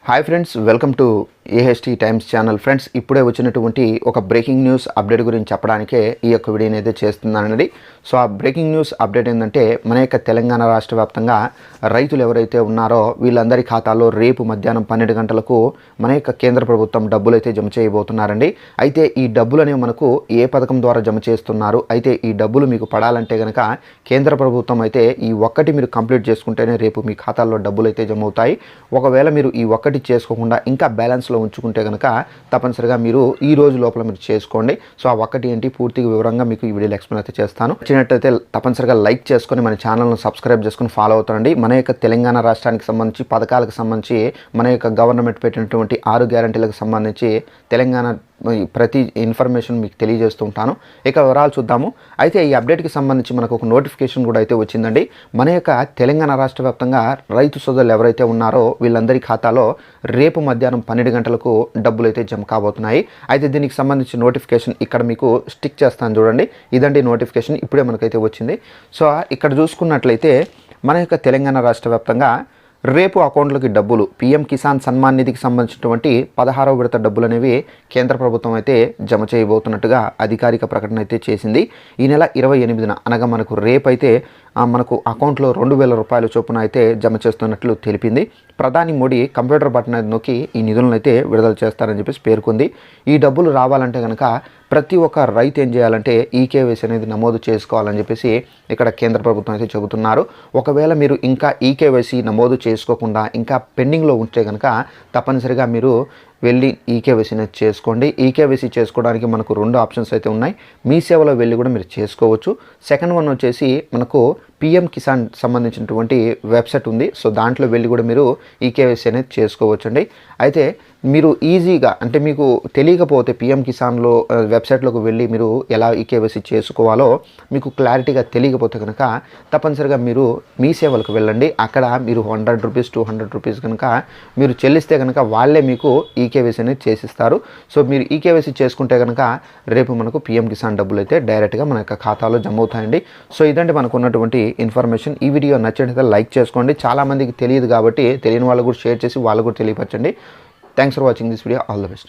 Hi friends, welcome to AHT times channel. Friends, ఇప్పుడే వచ్చినటువంటి ఒక బ్రేకింగ్ న్యూస్ అప్డేట్ గురించి చెప్పడానికే ఈ యొక్క వీడియోని అయితే చేస్తున్నానండి. సో ఆ బ్రేకింగ్ న్యూస్ అప్డేట్ ఏంటంటే, మన యొక్క తెలంగాణ రాష్ట్ర వ్యాప్తంగా రైతులు ఎవరైతే ఉన్నారో వీళ్ళందరి ఖాతాల్లో రేపు మధ్యాహ్నం 12 గంటలకు మన యొక్క కేంద్ర ప్రభుత్వం డబ్బులు అయితే జమ చేయబోతున్నారండి. అయితే ఈ డబ్బులు అనేవి మనకు ఏ పథకం ద్వారా జమ చేస్తున్నారు, అయితే ఈ డబ్బులు మీకు పడాలంటే కనుక కేంద్ర ప్రభుత్వం అయితే ఈ ఒక్కటి మీరు కంప్లీట్ చేసుకుంటేనే రేపు మీ ఖాతాల్లో డబ్బులు అయితే జమ అవుతాయి. ఒకవేళ మీరు ఈ ఒక్కటి చేసుకోకుండా ఇంకా బ్యాలెన్స్లో ఉంచుకుంటే కనుక తప్పనిసరిగా మీరు ఈ రోజు లోపల మీరు చేసుకోండి. సో ఆ ఒక్కటి ఏంటి పూర్తిగా వివరంగా మీకు ఈ వీడియోలో ఎక్స్ప్లెయిన్ అయితే చేస్తాను. నచ్చినట్లయితే తప్పనిసరిగా లైక్ చేసుకొని మన ఛానల్ను సబ్స్క్రైబ్ చేసుకొని ఫాలో అవుతానండి. మన యొక్క తెలంగాణ రాష్ట్రానికి సంబంధించి పథకాలకు సంబంధించి మన యొక్క గవర్నమెంట్ పెట్టినటువంటి 6 గ్యారంటీలకు సంబంధించి తెలంగాణ ప్రతి ఇన్ఫర్మేషన్ మీకు తెలియజేస్తూ ఉంటాను. ఇక వివరాలు చూద్దాము. అయితే ఈ అప్డేట్కి సంబంధించి మనకు ఒక నోటిఫికేషన్ కూడా అయితే వచ్చిందండి. మన యొక్క తెలంగాణ రాష్ట్ర వ్యాప్తంగా రైతు సోదరులు ఎవరైతే ఉన్నారో వీళ్ళందరి ఖాతాలో రేపు మధ్యాహ్నం 12 గంటలకు డబ్బులు అయితే జమ కాబోతున్నాయి. అయితే దీనికి సంబంధించి నోటిఫికేషన్ ఇక్కడ మీకు స్టిక్ చేస్తాను చూడండి. ఇదండి నోటిఫికేషన్, ఇప్పుడే మనకైతే వచ్చింది. సో ఇక్కడ చూసుకున్నట్లయితే మన యొక్క తెలంగాణ రాష్ట్ర వ్యాప్తంగా రేపు అకౌంట్లోకి డబ్బులు పీఎం కిసాన్ సన్మాన్ నిధికి సంబంధించినటువంటి 16వ విడత డబ్బులు అనేవి కేంద్ర ప్రభుత్వం అయితే జమ చేయబోతున్నట్టుగా అధికారిక ప్రకటన అయితే చేసింది. ఈ నెల 28న అనగా మనకు రేపు అయితే మనకు అకౌంట్లో 2,000 రూపాయల చొప్పున అయితే జమ చేస్తున్నట్లు తెలిపింది. ప్రధాని మోడీ కంప్యూటర్ బటన్ నొక్కి ఈ నిధులను అయితే విడుదల చేస్తారని చెప్పేసి పేర్కొంది. ఈ డబ్బులు రావాలంటే కనుక ప్రతి ఒక్క రైతు ఏం చేయాలంటే ఈకేవైసీ అనేది నమోదు చేసుకోవాలని చెప్పేసి ఇక్కడ కేంద్ర ప్రభుత్వం అయితే చెబుతున్నారు. ఒకవేళ మీరు ఇంకా ఈకేవైసీ నమోదు చేసుకోకుండా ఇంకా పెండింగ్లో ఉంటే కనుక తప్పనిసరిగా మీరు వెళ్ళి ఈకేవైసీని చేసుకోండి. ఈకేవైసీ చేసుకోవడానికి మనకు 2 ఆప్షన్స్ అయితే ఉన్నాయి. మీ సేవలో వెళ్ళి కూడా మీరు చేసుకోవచ్చు. సెకండ్ వన్ వచ్చేసి మనకు పీఎం కిసాన్ సంబంధించినటువంటి వెబ్సైట్ ఉంది. సో దాంట్లో వెళ్ళి కూడా మీరు ఈకేవైసీ అనేది చేసుకోవచ్చండి. అయితే మీరు ఈజీగా అంటే మీకు తెలియకపోతే పీఎం కిసాన్లో వెబ్సైట్లోకి వెళ్ళి మీరు ఎలా ఈకేవైసీ చేసుకోవాలో మీకు క్లారిటీగా తెలియకపోతే కనుక తప్పనిసరిగా మీరు మీ సేవలకు వెళ్ళండి. అక్కడ మీరు 100 రూపీస్ 200 రూపీస్ కనుక మీరు చెల్లిస్తే కనుక వాళ్ళే మీకు ఈకేవైసీ అనేది చేసిస్తారు. సో మీరు ఈకేవైసీ చేసుకుంటే కనుక రేపు మనకు పీఎం కిసాన్ డబ్బులు అయితే డైరెక్ట్గా మన యొక్క ఖాతాలో జమ అవుతాయండి. సో ఇదంటే మనకు ఉన్నటువంటి ఇన్ఫర్మేషన్. ఈ వీడియో నచ్చినట్లయితే లైక్ చేసుకోండి. చాలామందికి తెలియదు కాబట్టి తెలియని వాళ్ళు కూడా షేర్ చేసి వాళ్ళు కూడా తెలియపరచండి. Thanks for watching this video. All the best.